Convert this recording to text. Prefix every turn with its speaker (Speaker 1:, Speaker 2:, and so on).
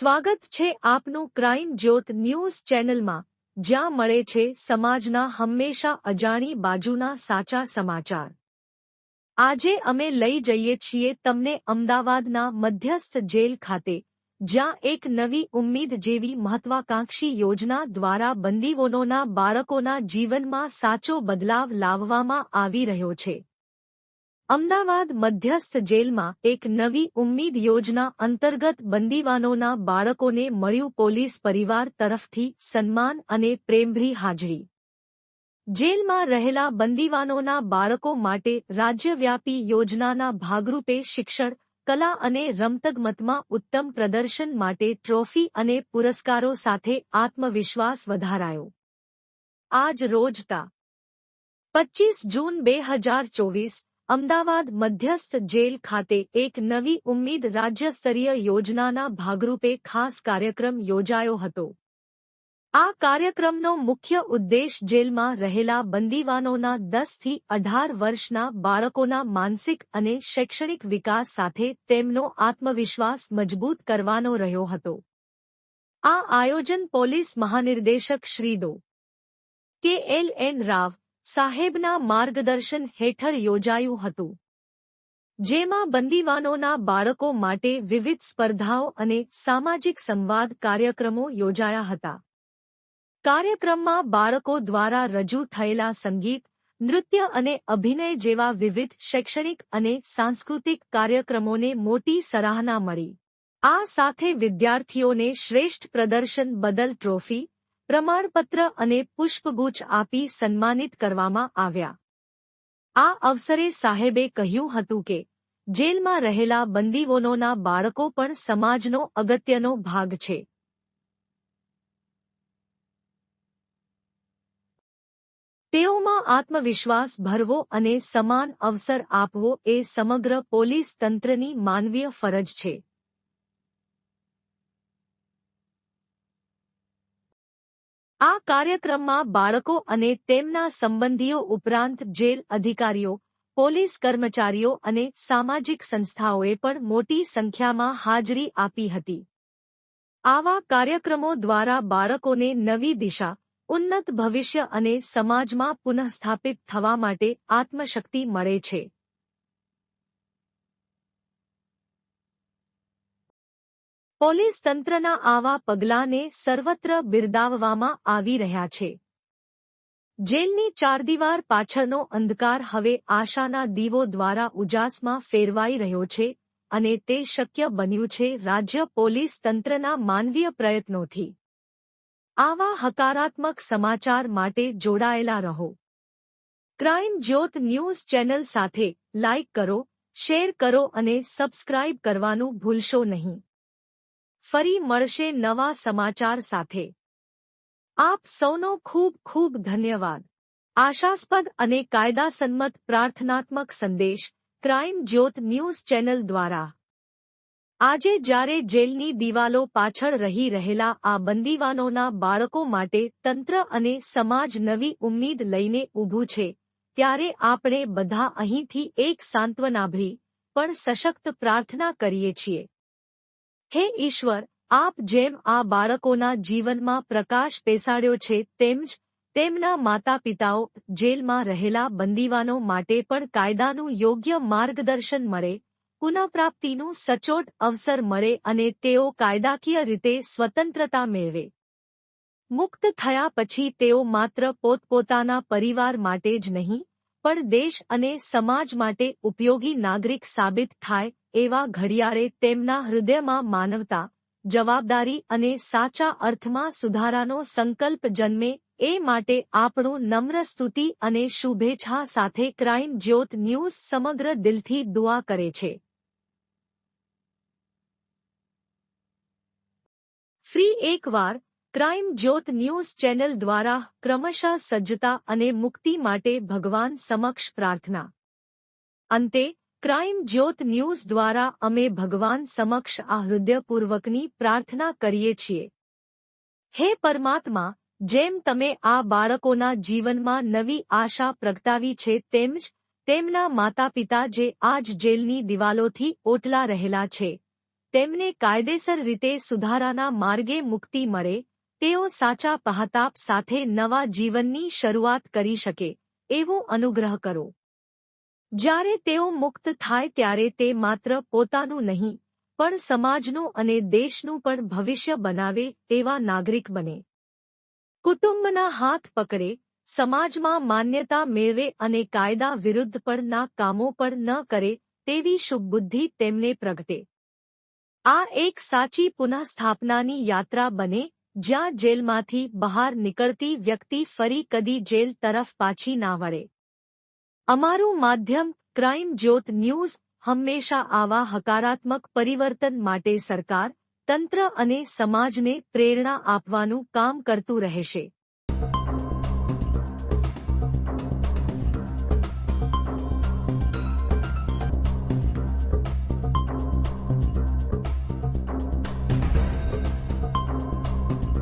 Speaker 1: સ્વાગત છે આપનું ક્રાઇમ જ્યોત ન્યૂઝ ચેનલમાં, જ્યાં મળે છે સમાજના હંમેશા અજાણી બાજુના સાચા સમાચાર। આજે અમે લઈ જઈએ છીએ તમને અમદાવાદના મધ્યસ્થ જેલ ખાતે, જ્યાં એક નવી ઉમ્મીદ જેવી મહત્વાકાંક્ષી યોજના દ્વારા બંદીવોના બાળકોના જીવનમાં સાચો બદલાવ લાવવામાં આવી રહ્યો છે। અમદાવાદ મધ્યસ્થ જેલમાં એક નવી ઉમ્મીદ યોજના અંતર્ગત બંદીવાનોના બાળકોને મળ્યું પોલીસ પરિવાર તરફથી સન્માન અને પ્રેમભરી હાજરી। જેલમાં રહેલા બંદીવાનોના બાળકો માટે રાજ્યવ્યાપી યોજનાના ભાગરૂપે શિક્ષણ, કલા અને રમતગમતમાં ઉત્તમ પ્રદર્શન માટે ટ્રોફી અને પુરસ્કારો સાથે આત્મવિશ્વાસ વધારાયો। આજ રોજ તા 25 જૂન 2024 અમદાવાદ મધ્યસ્થ જેલ ખાતે એક નવી ઉમ્મીદ રાજ્યસ્તરીય યોજનાના ભાગરૂપે ખાસ કાર્યક્રમ યોજાયો હતો। આ કાર્યક્રમનો મુખ્ય ઉદ્દેશ જેલમાં રહેલા બંદીવાનોના 10 થી 18 વર્ષના બાળકોના માનસિક અને શૈક્ષણિક વિકાસ સાથે તેમનો આત્મવિશ્વાસ મજબૂત કરવાનો રહ્યો હતો। આ આયોજન પોલીસ મહાનિર્દેશક શ્રી ડો. કે.એલ.એન. રાવ સાહેબના માર્ગદર્શન હેઠળ યોજાયું હતું, જેમાં બંદીવાનોના બાળકો માટે વિવિધ સ્પર્ધાઓ અને સામાજિક સંવાદ કાર્યક્રમો યોજાયા હતા। કાર્યક્રમમાં બાળકો દ્વારા રજૂ થયેલા સંગીત, નૃત્ય અને અભિનય જેવા વિવિધ શૈક્ષણિક અને સાંસ્કૃતિક કાર્યક્રમોને મોટી સરાહના મળી। આ સાથે વિદ્યાર્થીઓને શ્રેષ્ઠ પ્રદર્શન બદલ ટ્રોફી, પ્રમાણપત્ર અને પુષ્પગુચ્છ આપી સન્માનિત કરવામાં આવ્યા। આ અવસરે સાહેબે કહ્યું હતું કે જેલમાં રહેલા બંદીવોના બાળકો પણ સમાજનો અગત્યનો ભાગ છે। તેઓમાં આત્મવિશ્વાસ ભરવો અને સમાન અવસર આપવો એ સમગ્ર પોલીસ તંત્રની માનવીય ફરજ છે। આ કાર્યક્રમમાં બાળકો અને તેમના સંબંધીઓ ઉપરાંત જેલ અધિકારીઓ, પોલીસ કર્મચારીઓ અને સામાજિક સંસ્થાઓએ પણ મોટી સંખ્યામાં હાજરી આપી હતી। આવા કાર્યક્રમો દ્વારા બાળકોને નવી દિશા, ઉન્નત ભવિષ્ય અને સમાજમાં પુનઃસ્થાપિત થવા માટે આત્મશક્તિ મળે છે। પોલીસ તંત્રના આવા પગલાંને સર્વત્ર બિરદાવવામાં આવી રહ્યા છે। જેલની ચારદીવાર પાછળનો અંધકાર હવે આશાના દીવો દ્વારા ઉજાસમાં ફેરવાઈ રહ્યો છે અને તે શક્ય બન્યું છે રાજ્ય પોલીસ તંત્રના માનવીય પ્રયત્નોથી। આવા હકારાત્મક સમાચાર માટે જોડાયેલા રહો। ક્રાઇમ જ્યોત ન્યૂઝ ચેનલ સાથે લાઇક કરો, શેર કરો અને સબસ્ક્રાઇબ કરવાનું ભૂલશો નહીં। ફરી મળશે નવા સમાચાર સાથે। આપ સૌનો ખૂબ ખૂબ ધન્યવાદ। આશાસ્પદ અને કાયદાસંમત પ્રાર્થનાત્મક સંદેશ, ક્રાઇમ જ્યોત ન્યૂઝ ચેનલ દ્વારા। આજે જ્યારે જેલની દિવાલો પાછળ રહી રહેલા આ બંદીવાનોના બાળકો માટે તંત્ર અને સમાજ નવી ઉમ્મીદ લઈને ઊભું છે, ત્યારે આપણે બધા અહીંથી એક સાંત્વનાભરી પણ સશક્ત પ્રાર્થના કરીએ છીએ। હે ઈશ્વર, આપ જેમ આ બાળકોના જીવનમાં પ્રકાશ બેસાડ્યો છે તેમ જ તેમના માતાપિતાઓ, જેલમાં રહેલા બંદીવાનો માટે પણ કાયદાનું યોગ્ય માર્ગદર્શન મળે, પુનઃપ્રાપ્તિનું સચોટ અવસર મળે અને તેઓ કાયદાકીય રીતે સ્વતંત્રતા મેળવે। મુક્ત થયા પછી તેઓ માત્ર પોતપોતાના પરિવાર માટે જ નહીં, પણ દેશ અને સમાજ માટે ઉપયોગી નાગરિક સાબિત થાય એવા ઘડિયાળે તેમના હૃદયમાં માનવતા, જવાબદારી અને સાચા અર્થમાં સુધારાનો સંકલ્પ જન્મે એ માટે આપણું નમ્ર સ્તુતિ અને શુભેચ્છા સાથે ક્રાઇમ જ્યોત ન્યૂઝ સમગ્ર દિલથી દુઆ કરે છે। ફ્રી એકવાર ક્રાઇમ જ્યોત ન્યૂઝ ચેનલ દ્વારા ક્રમશઃ સજ્જતા અને મુક્તિ માટે ભગવાન સમક્ષ પ્રાર્થના। અંતે ક્રાઇમ જ્યોત ન્યૂઝ દ્વારા અમે ભગવાન સમક્ષ આ હૃદયપૂર્વકની પ્રાર્થના કરીએ છીએ। હે પરમાત્મા, જેમ તમે આ બાળકોના જીવનમાં નવી આશા પ્રગટાવી છે તેમ જ તેમના માતાપિતા જે આજ જેલની દિવાલોથી ઓટલા રહેલા છે, તેમને કાયદેસર રીતે સુધારાના માર્ગે મુક્તિ મળે, તેઓ સાચા પહતાપ સાથે નવા જીવનની શરૂઆત કરી શકે, એવો અનુગ્રહ કરો. જ્યારે તેઓ મુક્ત થાય ત્યારે તે માત્ર પોતાનું નહીં, પણ સમાજનું અને દેશનું પણ ભવિષ્ય બનાવે તેવા નાગરિક બને. કુટુંબના હાથ પકડે, સમાજમાં માન્યતા મેળવે અને કાયદા વિરુદ્ધ પણના કામો પણ ન કરે તેવી શુભબુદ્ધિ તેમને પ્રગટે. આ એક સાચી પુનઃસ્થાપનાની યાત્રા બને, જ્યાં જેલમાંથી બહાર નીકળતી વ્યક્તિ ફરી કદી જેલ તરફ પાછી ના વળે. અમારું માધ્યમ ક્રાઇમ જ્યોત ન્યૂઝ હંમેશા આવા હકારાત્મક પરિવર્તન માટે સરકાર, તંત્ર અને સમાજને પ્રેરણા આપવાનું કામ કરતું રહેશે.